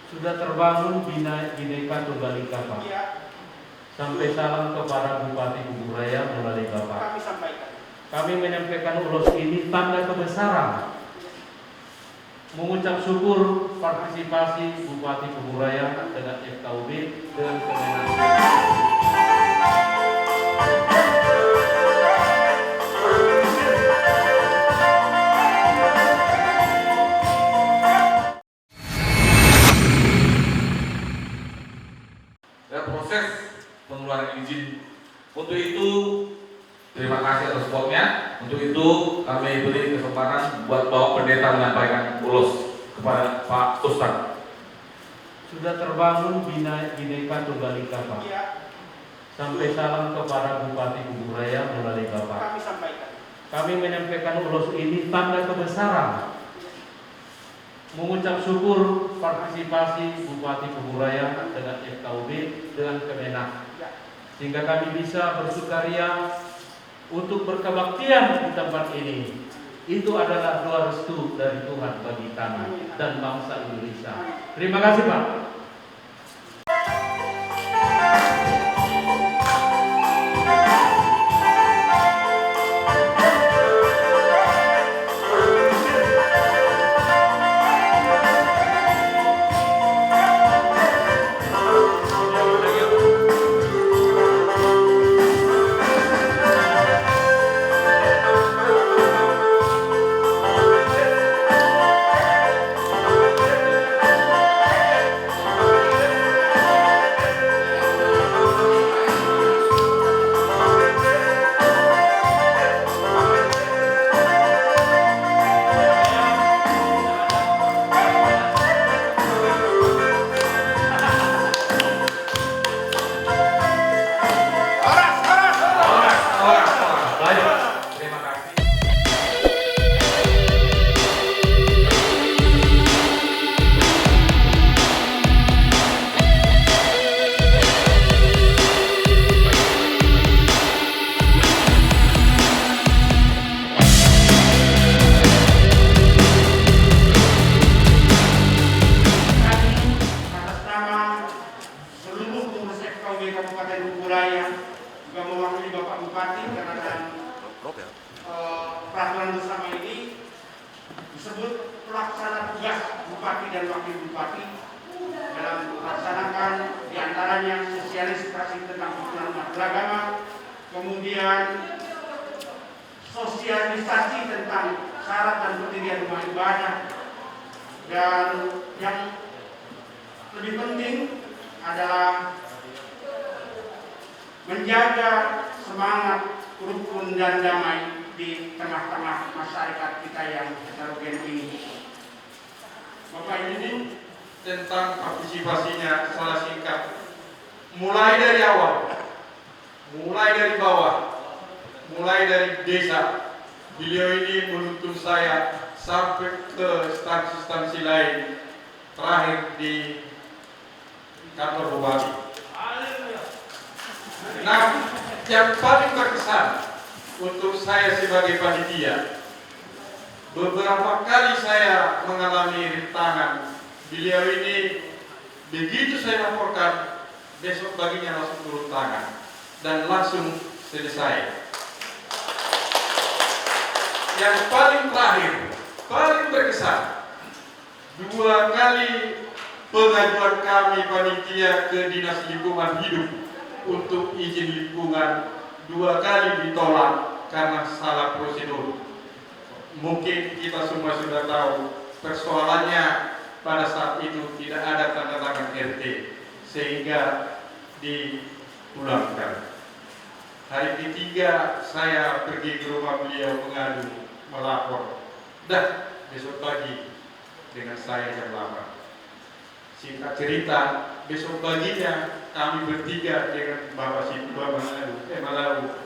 Sudah terbangun Bhinneka Tunggal Ika, Pak. Iya. Sampai salam kepada Bupati Kuburaya melalui Bapak. Kami sampaikan. Kami menyampaikan ulos ini tanda kebesaran, mengucap syukur partisipasi Bupati Kuburaya dengan FKUB dan Kemenang. Proses pengeluaran izin. Untuk itu terima kasih atas supportnya. Untuk itu kami beri kesempatan buat Bapak Pendeta menyampaikan ulos kepada Pak Ustaz. Sudah terbangun Bhinneka Tunggal Ika, Pak. Iya. Sampai salam kepada Bupati Kuburaya melalui Bapak. Kami sampaikan. Kami menyampaikan ulos ini tanda kebesaran, mengucap syukur partisipasi Bupati Kuburaya dengan FKUB dengan Kemenang, sehingga kami bisa bersukaria untuk berkebaktian di tempat ini. Itu adalah doa restu dari Tuhan bagi kami dan bangsa Indonesia. Terima kasih, Pak. Kabupaten Kuburaya juga mewakili Bapak Bupati karena peraturan bersama ini disebut pelaksana tugas Bupati dan Wakil Bupati dalam melaksanakan diantaranya sosialisasi tentang kebenaran umat beragama, kemudian sosialisasi tentang syarat dan pendirian rumah ibadah, dan yang lebih penting adalah menjaga semangat rukun dan damai di tengah-tengah masyarakat kita yang heterogen ini. Bapak ini Tentang partisipasinya salah singkat, mulai dari awal, mulai dari bawah, mulai dari desa, beliau ini menuntun saya sampai ke instansi-instansi lain, terakhir di kantor bupati. Nah, yang paling berkesan untuk saya sebagai panitia, beberapa kali saya mengalami rintangan. Beliau ini begitu saya laporkan, besok paginya langsung turun tangan dan langsung selesai. Yang paling terakhir, paling berkesan, 2 kali pengajuan kami panitia ke Dinas Lingkungan Hidup untuk izin lingkungan, 2 kali ditolak karena salah prosedur. Mungkin kita semua sudah tahu persoalannya pada saat itu tidak ada tanda tangan RT sehingga dipulangkan. Hari ketiga saya pergi ke rumah beliau mengadu, melapor. Dan besok pagi dengan saya jam 8. Singkat cerita, besok paginya kami bertiga dengan Bapak Malalu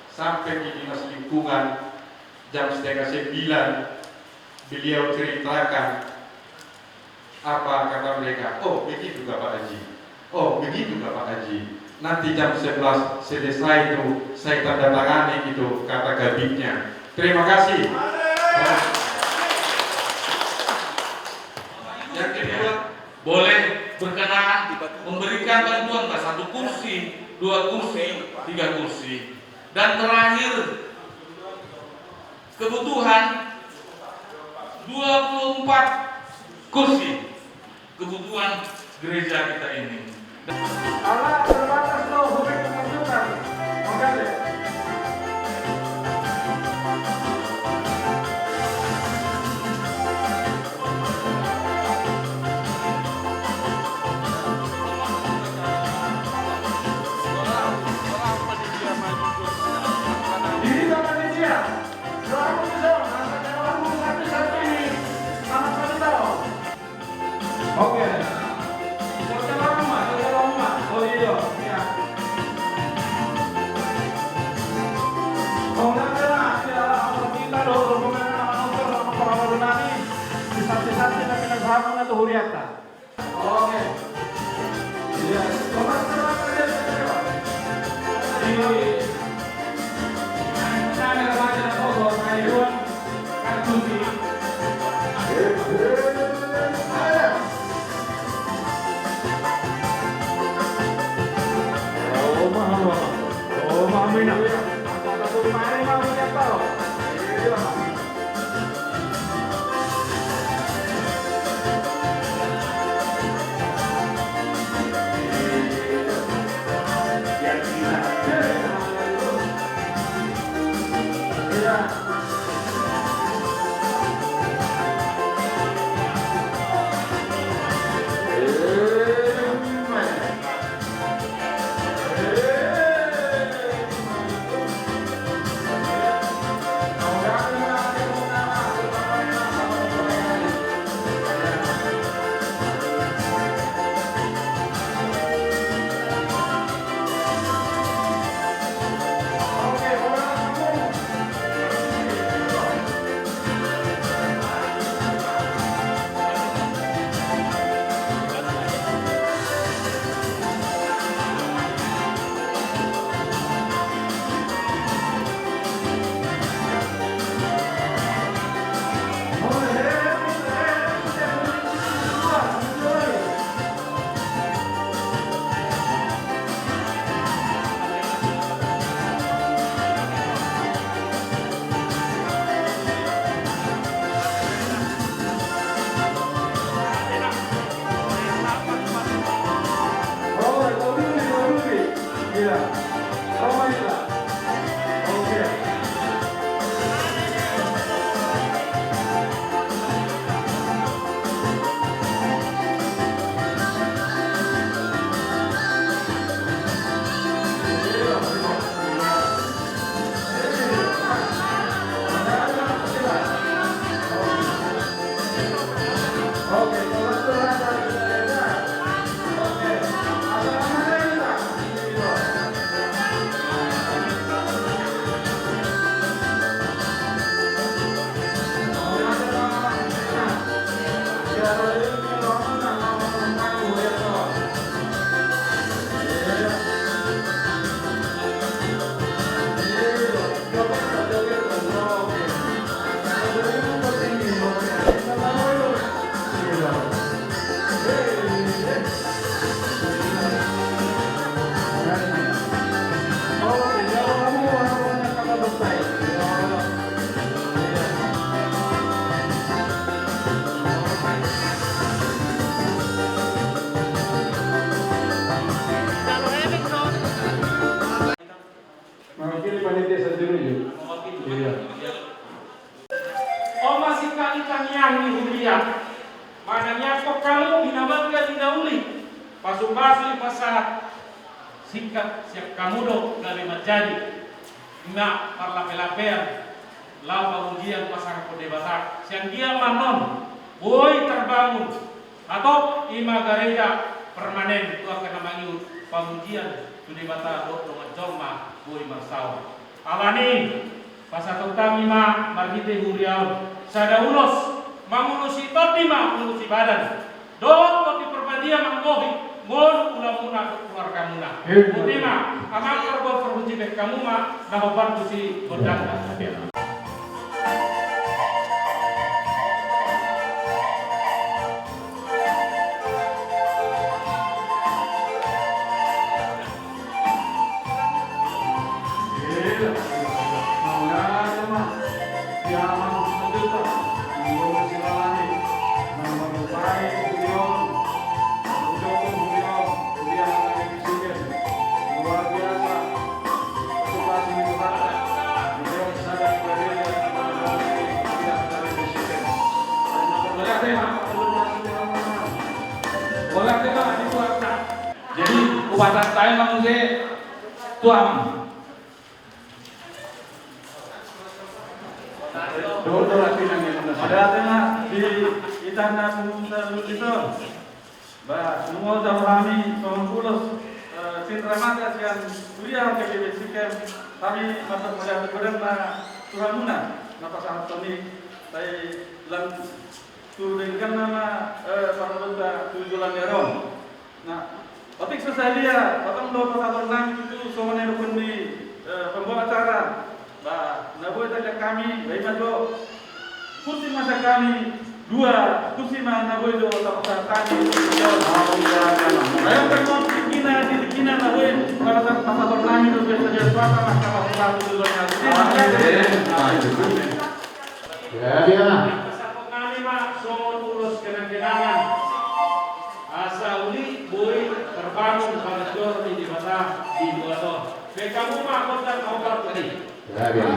sampai di Dinas Lingkungan jam 8:30. Beliau ceritakan apa kata mereka. Oh begitu Pak Haji. Oh begitu Pak Haji. Nanti jam 11 selesai itu saya tanda tangani itu kata kabinnya. Terima kasih. Yang kedua, boleh berkenaan memberikan bantuan 1 kursi, 2 kursi, 3 kursi. Dan terakhir kebutuhan 24 kursi kebutuhan gereja kita ini. Allah terbatas loh, bukan pembentukan. Makanya. Diri sama dia. Doamu besar, masa doamu satu-satu ini. Anak satu tahu. Oke. Coba rumah. Oh iya, ya. Oh nggak ya, kita dulu pemain para nani. Sisa-sisa tapi naghamon na to huriata. Oke. Iya, coba aja. Ini sana remaja na foto ngayon kartusi. Oh, mami na. Ako mami na tao. Oh masih kali yang dihuliat. Mananya kok kalau binabangga dinauli. Pasubasi pasal sikap siap kamudo dari menjadi. Ina parlapelapean. Lau pengujian pasang perdebatan. Siang dia manon. Boy terbangun. Atau ima gereja permanen itu akan namanya pengujian. Perdebatan dengan colma. Boy marsau. Alani. Pasal tentang ima margite huriau. Sada ulos. Mangunusi totima mengurusi badan. Dot di perbadian manggohi. Ngon ulang-ulang keluarga muna. Utima. Amak korban perbuci bek kamu mah. Nahoban kusi godang. Boleh kita di puasa. Jadi puasa tayo kamu sih tuam. Dodo lagi nang ada tema di itana punta lutito. Ba semua kami pengurus Cindra Mata yang kuliah ke BPSIKM kami masuk pada program Tuhamuna napa saat ini saya lang turunkan nama para tujuan Neron. Nah, otik sesalia, patang dua pasal enam itu soalnya pun di pembawa acara. Bah, nabuh saja kami, baik maju kursi masa kami dua kursi mana nabuh itu pasal kami. Ayam terkon kina nabuh pada pasal enam itu biasanya suara mahkamah satu tujuan Ya, dia. Pasal kami mak semua tulus kenang-kenangan. Asa uli boleh terbangun pada jor di mata di buato. Kamu mak kota kau tadi. Ya, dia.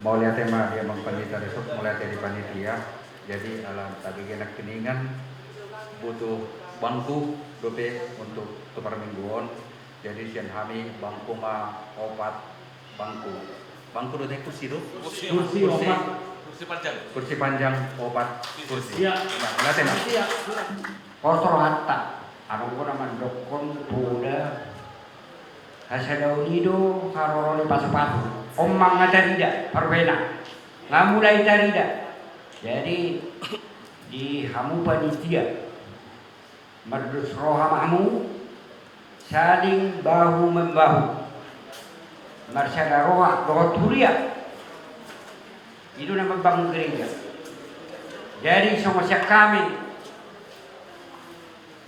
Mau lihat tema dia panitia besok mulai dari panitia. Jadi alam tadi kena keningan butuh bangku dope untuk tukar mingguan. Jadi sian kami bangku ma opat bangku dope kursi do Kursi opat. kursi panjang opat kursi. Iya. Nah, lihat tema. Kosor hatta. Aku ko naman dokon buda. Hasadaw nido karoroni pasu-pasu. Omang ngadarida perbena. Ngamulai darida. Jadi di hamu panitia Mardus rohamamu saling bahu membahu. Marsada roha roturia. Itu nama bangun gereja. Jadi sama siap kami.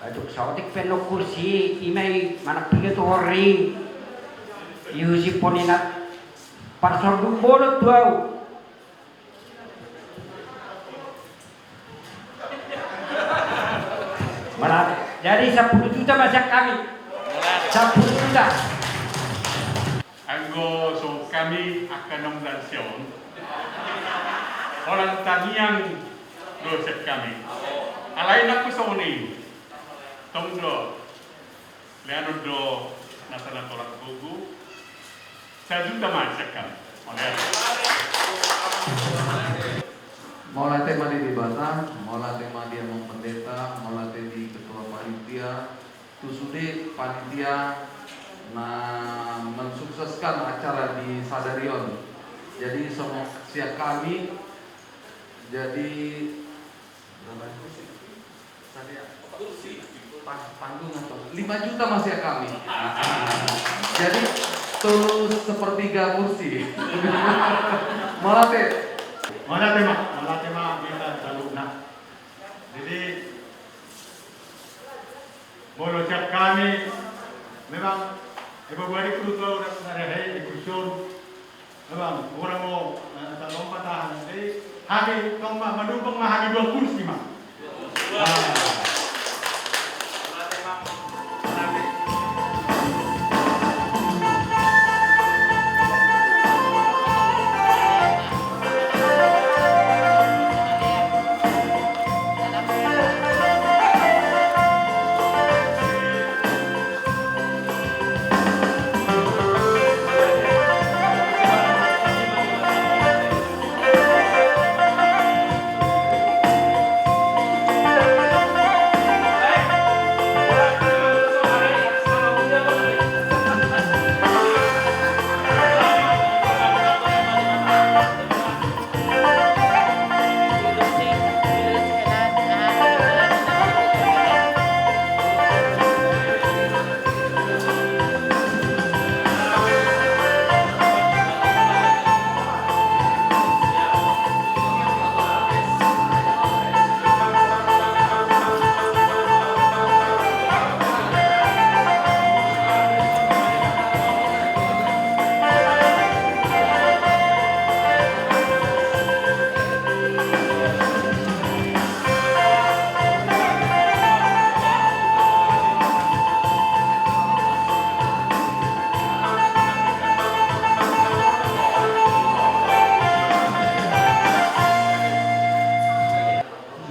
Aduh, sautik peno kursi, imay manak piga tu hori. Iusi poninat parsor bolot bau. Malah jadi 10 juta masak kami. 10 juta. Anggo so kami akan nominasi orang taniang doset kami. Alain aku soni. Tongdo Leonardo nasana tolak bugu. Saya juga macam kami. Mulai tema di dibata, mulai tema dia mempendeta, mulai di ketua panitia, tusude panitia mensukseskan acara di Sadarion. Jadi semua siap kami jadi berapa kursi? Tadi panggung atau 5 juta masih kami. Jadi tulus sepertiga kursi. Malah tema kita saluna. Jadi bolo cak kami memang everybody crew tuh udah ada ikusun. Memang orang mau lompat tahan. Jadi kami tong mendukung mahami 2 kursi mah.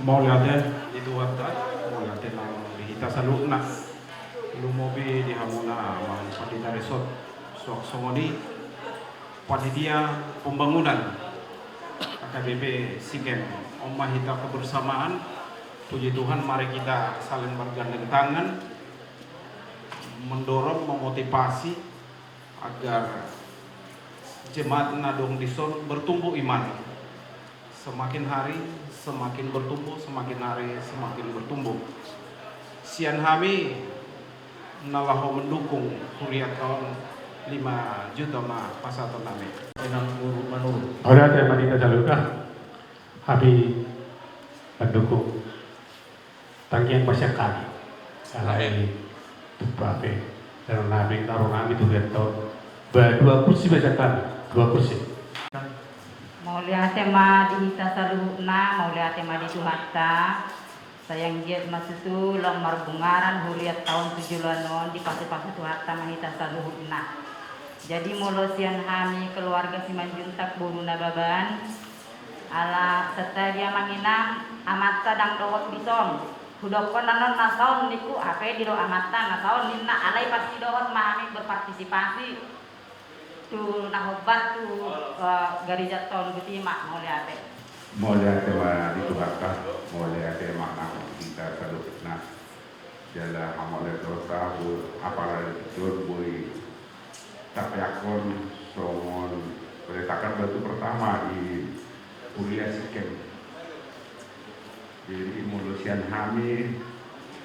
mau lihatnya itu ada mau lihatnya kita selalu nak lumobi di hamuna mau pandita resort songoni panitia pembangunan AKBP Sikem Omah Hita kebersamaan. Puji Tuhan, mari kita saling bergandeng tangan, mendorong, memotivasi agar jemaat Nadong Dison bertumbuh iman. Semakin hari semakin bertumbuh, semakin hari semakin bertumbuh. Sian kami nalahu mendukung Huriat tahun 5 juta ma pasal nami. Enam guru manur. Ada tema kita jalurkan. Kami mendukung tangkian pasyakan. Alai tupape dan nabi taruh kami tuh tahun berdua kursi pasyakan, 2 kursi. Mau lihat tema di Tasaluna, mau lihat tema di Tuhatta. Sayang jet masusu lemar bungaran Huriat tahun 7 di pasti-pasti Tuhatta mahita saluhuna. Jadi molosian kami keluarga Simanjuntak Boruna Baban ala serta dia manginang amata dang dawat bison hudokon nanon nasaon niku ape di do amata nasaon ninna alai pasti dawat mahami berpartisipasi tu nahobat tu garijat tahun betima mau lihat tema itu harta mulai makna kita sadukna jala amal dosa bu apalagi itu boy tapayakon somon peletakan batu pertama di Kuliah Sikem. Jadi mulusian kami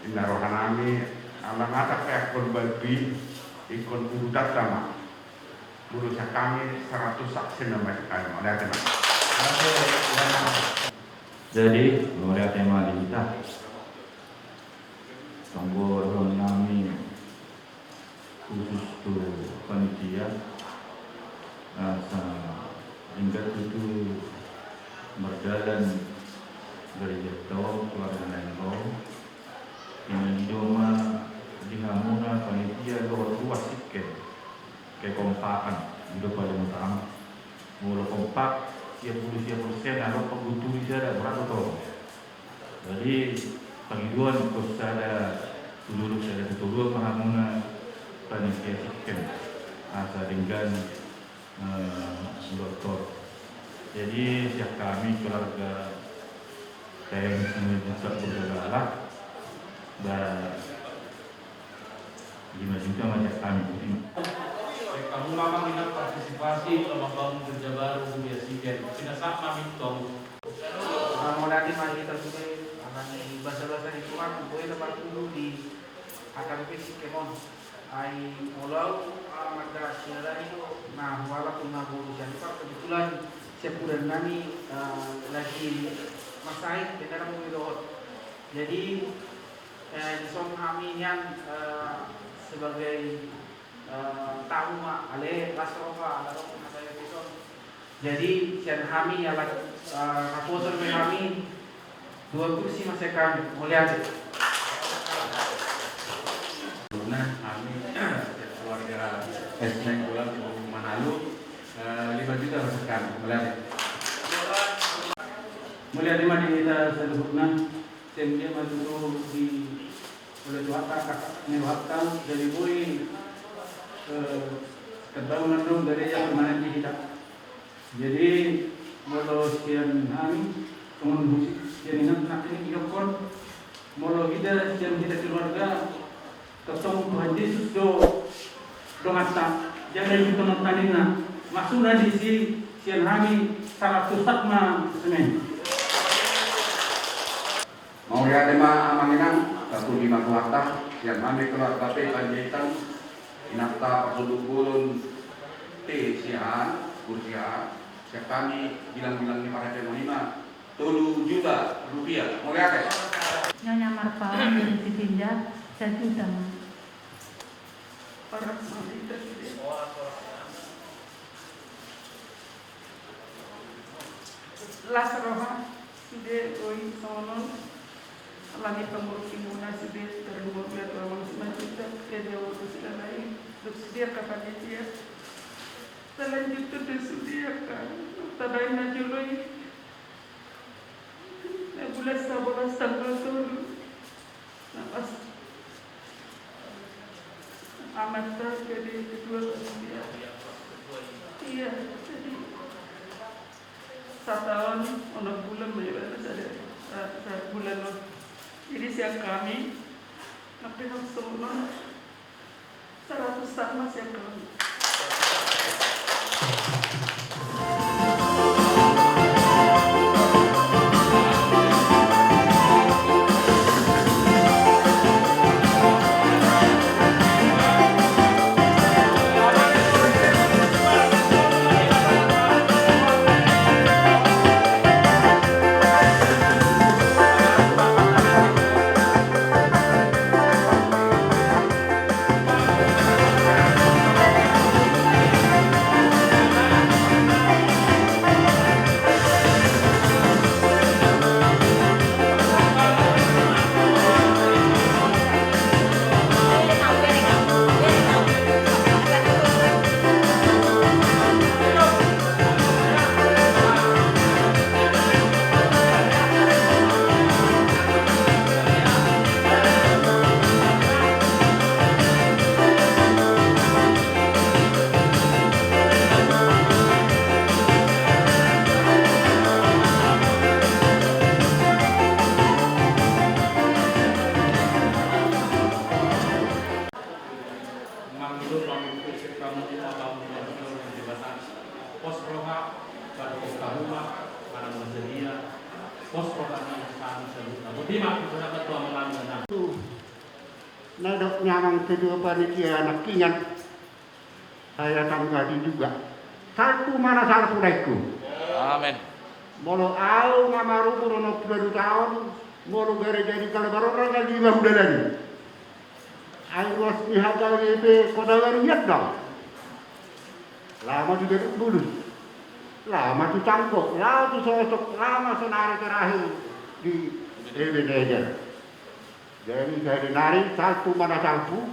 inarohan kami alang atak payakon balbi ikon urutat sama mulusian kami 100 saksi nama kami oleh tema. Jadi melihat tema di kita tombol kami khusus tu panitia hingga itu berjalan dari jatuh keluarga Nengau ini cuma di hamuna panitia luas sikit kekompakan itu paling utama mula kompak 30% atau penggutur ada berapa tuh jadi penghidupan terus ada dulu saya dulu pengamuna panitia Sikem asa dengan doktor. Jadi siap kami keluarga saya menjadi bergala dan 5 juta macam kami. Kamu lama minat partisipasi dalam membangun kerja baru Huriat Sikem. Tidak sama mitong. Mau nanti mari kita juga akan bahasa-bahasa di Quran boleh dapat dulu di AKBP Sikemon. Ai mulau maka siapa itu nah walaupun guru siapa kebetulan sepuran kami lagi masaid dengan mengidot. Jadi son kami yang sebagai tahu mak ale lasrofa lalu saya besok. Jadi sian kami adalah kapotor kami 2 kursi masih kami mulia. Nah, kami keluarga Esneng Bulan di Manado 5 juta bersekan Mulia di mana kita sebutkan dia masuk di oleh Tuhan kakak mewakan dari boy kebangunan dong dari yang permanen di kita. Jadi molo sekian kami teman musik sekian nak ini kita kon molo kita sekian kita keluarga ketemu Tuhan Yesus do ngata jangan kita nontonina maksudnya di sian kami sangat susah mah semen. Mau lihat tema amanginang 15 harta yang kami keluarga P Panjaitan inakta pasudukun T sian kursian siap kami bilang-bilang di para tema 3 juta rupiah. Mau lihat ya? Nyonya Marfa dari Sitinja 1 juta Para mamita Lasroha sudah koi sonon lagi pengurus imunah sudah terluar biar orang selanjutnya kerja waktu sudah lain bersedia kapan dia selanjutnya disediakan tadain najuloi bulan sabun mata jadi kedua panitia. Iya, jadi 1 tahun 6 bulan bagaimana saya bulan loh. Jadi siang kami tapi semua 100 sama siang kami. Pos roha pada rumah para bersedia pos roha kami sebutkan. Bagaimana kita dapat tuan mengambil Nadok nyamang kedua panitia anak ingat saya tanggadi juga. Satu mana salah sudaiku. Amin. Molo au ngamaru kurono 2 tahun, molo gara jadi kalau baru orang 5 bulan lagi. Ayo was dihadal EP kota baru lihat dong. Lama juga dulu. Lama tu cangkok, lama tu sosok, lama senari terakhir di Ebenezer. Jadi saya dinari satu mana sampu,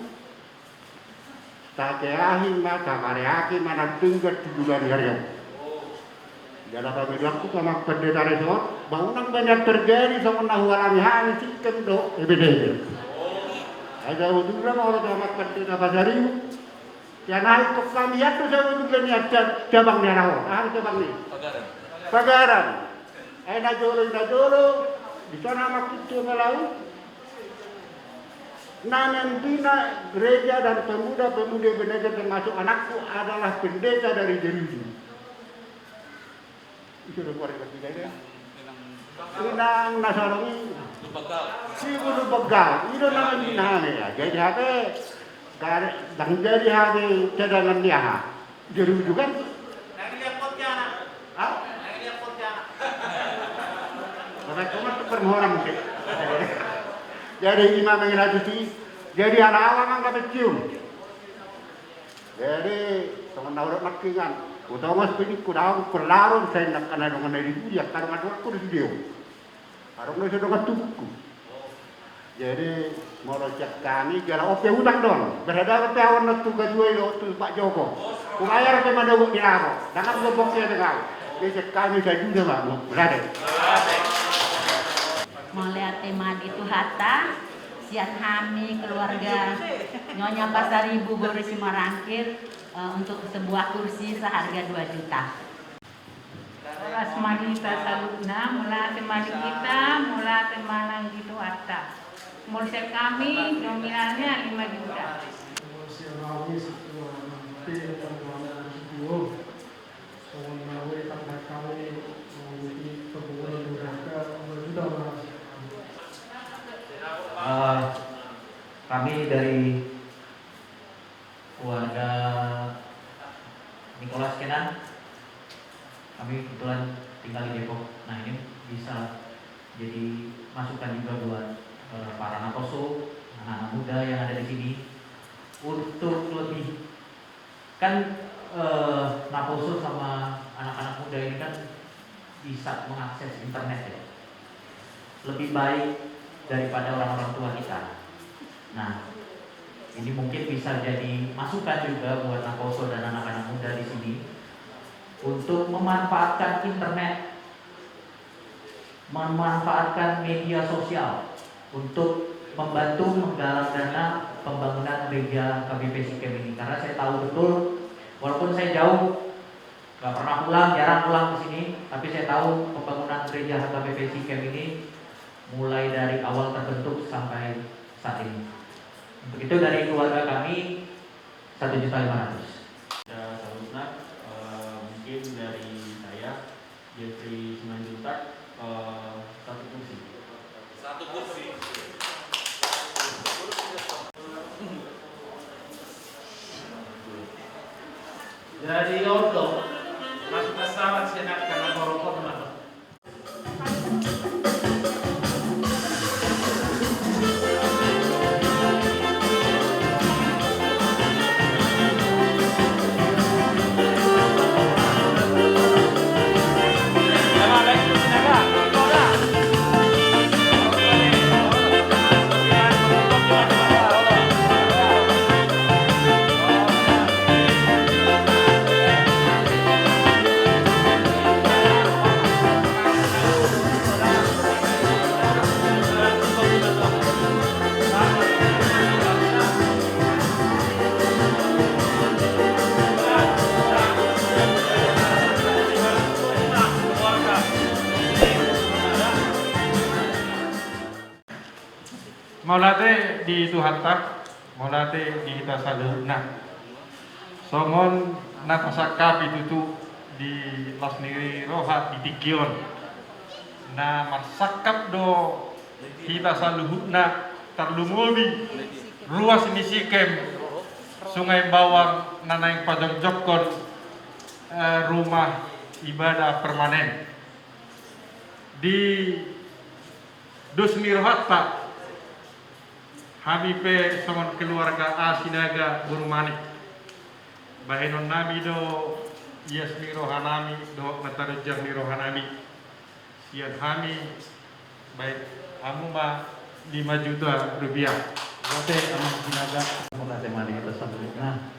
tak akhir mata karyaki mana tinggal 7 hari. Jadi kami lakukan sama pendeta resort, bangunan banyak terjadi sama nahu alami hari sistem do Ebenezer. Ada udah mau sama pendeta Pasariu. Ya naik ke kami ya tuh saya untuk lihat cabang ni rawa, cabang ni. Pagaran. Ina jolo, di sana makin tu melau. Nanan bina gereja dan pemuda-pemudi Ebenezer termasuk anakku adalah pendeta dari Jerusalem. Itu luar biasa ya. Inang Nasaroni. Si guru begal, itu namanya binane ya. Jadi apa? Dan jadi hari cadangan dia, jeru juga. Lagi lihat Pontianak. Ah? Lagi lihat Pontianak. Karena cuma permohonan mungkin. Jadi imam yang rajisi, jadi anak-anak nggak kecium. Jadi teman orang makingan, utama seperti kurang pelarung saya nak kena dengan dari dia, karena ada aku di video. Harus nasi dengan tubuhku. Jadi merojak kami jalan oke hutang dong. Berada ke awan tu kedua itu Pak Joko. Kumayar ke mana di laro. Jangan goboknya dengan. Jadi kami saya juga Pak. Berada. Melihat tema di Hatta, siat kami keluarga Nyonya Pasaribu Boris Marangkir untuk sebuah kursi seharga 2 juta. Ras Magita Salutna, mula tema kita, mula tema di Hatta. Mulai kami nominalnya 5 juta. Kami dari keluarga Nicholas Kenan, kami kebetulan tinggal di Depok. Nah ini bisa jadi masukan juga buat para nakoso, anak-anak muda yang ada di sini untuk lebih kan nakoso sama anak-anak muda ini kan bisa mengakses internet ya, lebih baik daripada orang-orang tua kita. Nah ini mungkin bisa jadi masukan juga buat nakoso dan anak-anak muda di sini untuk memanfaatkan internet, memanfaatkan media sosial untuk membantu menggalang dana pembangunan gereja KBP Sikem ini, karena saya tahu betul walaupun saya jauh, nggak pernah pulang, jarang pulang ke sini, tapi saya tahu pembangunan gereja HKBP Sikem ini mulai dari awal terbentuk sampai saat ini. Untuk itu dari keluarga kami 1.500.000. Ya, Salutna, mungkin dari saya Jeffrey Simanjuntak, 1 kursi. 1 kursi. Dari Ordo, Mas pesawat senat karena korokor mana? Maulate di Tuhatta, maulate di Hitasaluna. Songon natasaka pitutu di Lasniri Roha di Tikion. Na marsakap do Hitasaluhuna tarlumubi ruas ini Sikem Sungai Bawang nanayang Pajongjokon rumah ibadah permanen di Dusni Rohatta. Kami pe songon keluarga Asinaga Burumanik. Bahenon nami do Yasmi Rohanami do Matarujang ni Rohanami. Sian kami baik amuma 5 juta rupiah. Oke, amang sinaga mula temani itu sebelumnya.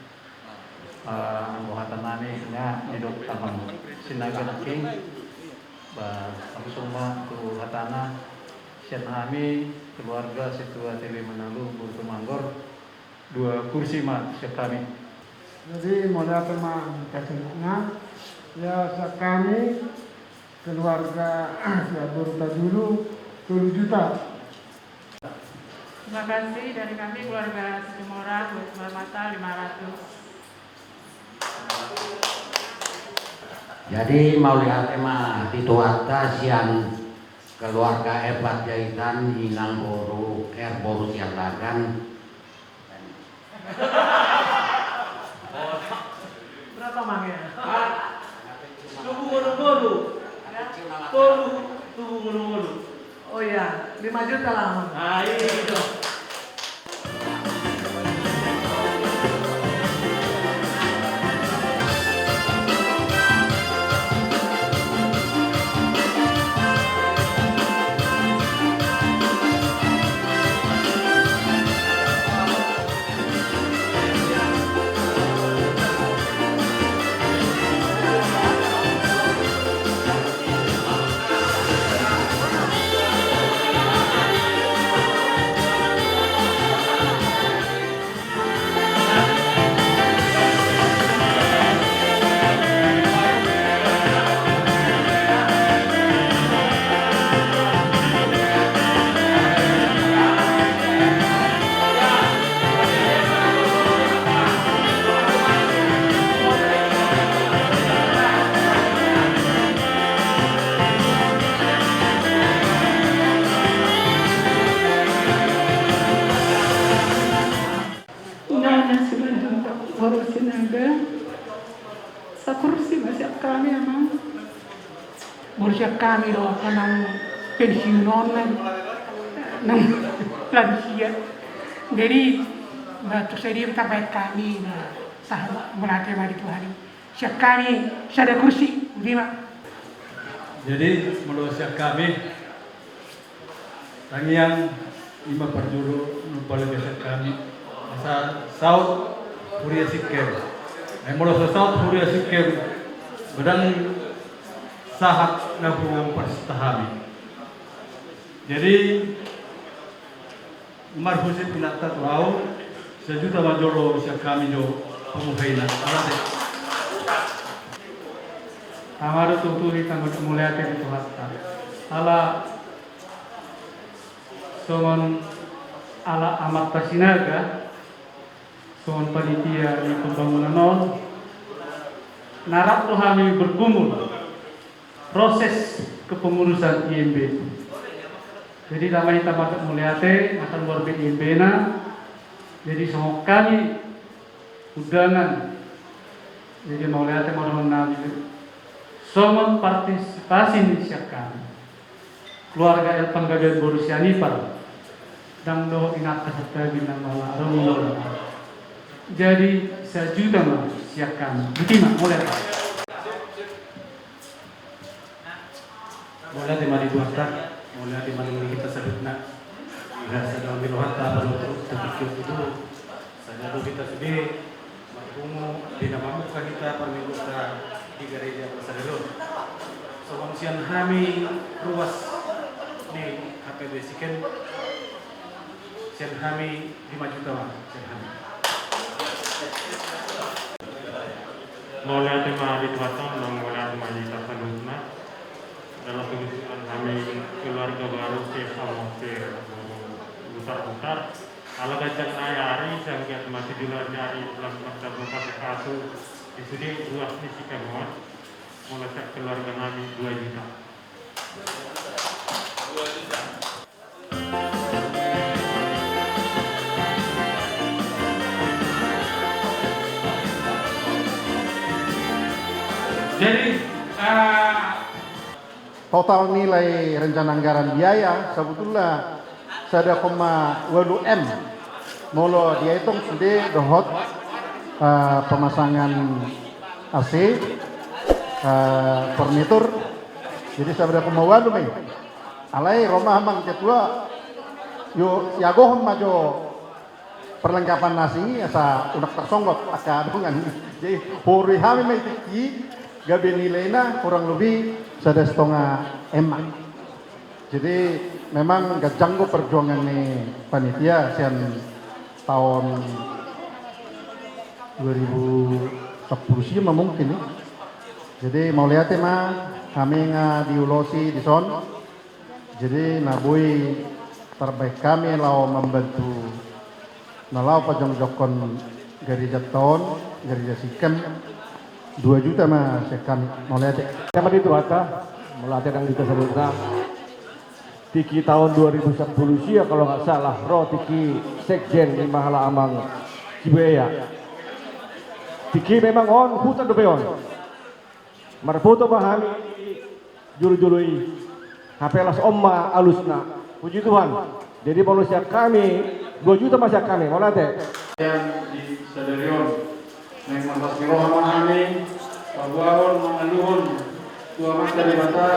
Buhatan nani nya hidup amang sinaga naking. Aku semua tu hatana sian kami keluarga Situa TV Manalu Burtu Manggor 2 kursi mat siap kami. Jadi mulai teman kasihnya ya kami keluarga Burta dulu 7 juta. Terima kasih dari kami keluarga Sidemora buat Mata 500. Jadi mau lihat emang di Tuhatta siang keluarga Ebat Jahitan inang boru boru siang lagan. Berapa mangnya? Tubuh ngulu-ngulu. Tubuh ngulu-ngulu. Oh iya, 5 juta lah. Nah, itu. Sakursi masih kami emang bersih kami doa nang pensiunan nang lansia. Jadi batu sedih terbaik kami sahabat melatih mari Tuhan. Siap kami sada kursi 5. Jadi menurut siap kami tangian 5 perjuru lupa lebih kami asal saut Huria Sikem. Menurut saut Huria Sikem bedang sahat nabungan perstahami. Jadi Umar Husin pinata tuau sejuta majoro siap kami jo pemuhaina alate amaro tuturi tanggut mulia te itu hatta ala songon ala amat pasinaga songon panitia di pembangunan nol narap kami bergumul proses kepengurusan IMB. Jadi namanya tamat muliate akan berbeda IMB-na. Jadi semua kami undangan. Jadi muliate mau nabi semua partisipasi di kami. Keluarga El Panggabean Borusianipar dan doh inat serta bina mala romulol. Jadi sejuta mah siap kami. Betina muliate. Muliate mari buat mulai di mana kita sebut nak rasa dalam bilohata perlu terpikir itu saja dulu kita sudah berkumu di nama muka kita permiluka di gereja Pasadelo sebangsian kami ruas di HPB Siken sian kami 5 juta sian kami mulai tema di Tuatan dan mulai tema di Tapanusna dalam kebutuhan kami keluarga baru sama besar-besar kalau gajah hari sehingga masih di luar nyari dalam masa beberapa kasus di sini luas di Sikamon mulai keluarga kami 2 juta. Jadi total nilai rencana anggaran biaya sebetulnya 1,8 M. Molo dia hitung sudah dohot pemasangan AC, furnitur. Jadi saya berapa nih. Alai rumah mang ketua yo yagoh majo perlengkapan nasi asa udah tersonggot aka dengan. Jadi puri kami mai tiki gabe nilainya kurang lebih 1,5 M. Jadi memang gajanggo perjuangan nih panitia sian tahun 2010 sih mungkin nih. Jadi mau lihat mah kami diulosi di son. Jadi nabui terbaik kami lau membantu nalau pajang jokon gereja tahun gereja Sikem 2 juta mah kami mau lihat. Sama itu Ata melatih yang kita sebutkan tiki tahun 2010 sih kalau nggak salah roh tiki sekjen di Mahala Amang Cibuaya tiki memang on hutan dobeon marfoto bahami juru-jurui hapelas omma alusna puji Tuhan jadi manusia kami 2 juta manusia kami mau lihat yang di Sadarion naik mantas miroh sama kami Pabuahon mengaluhun dua mas dari mata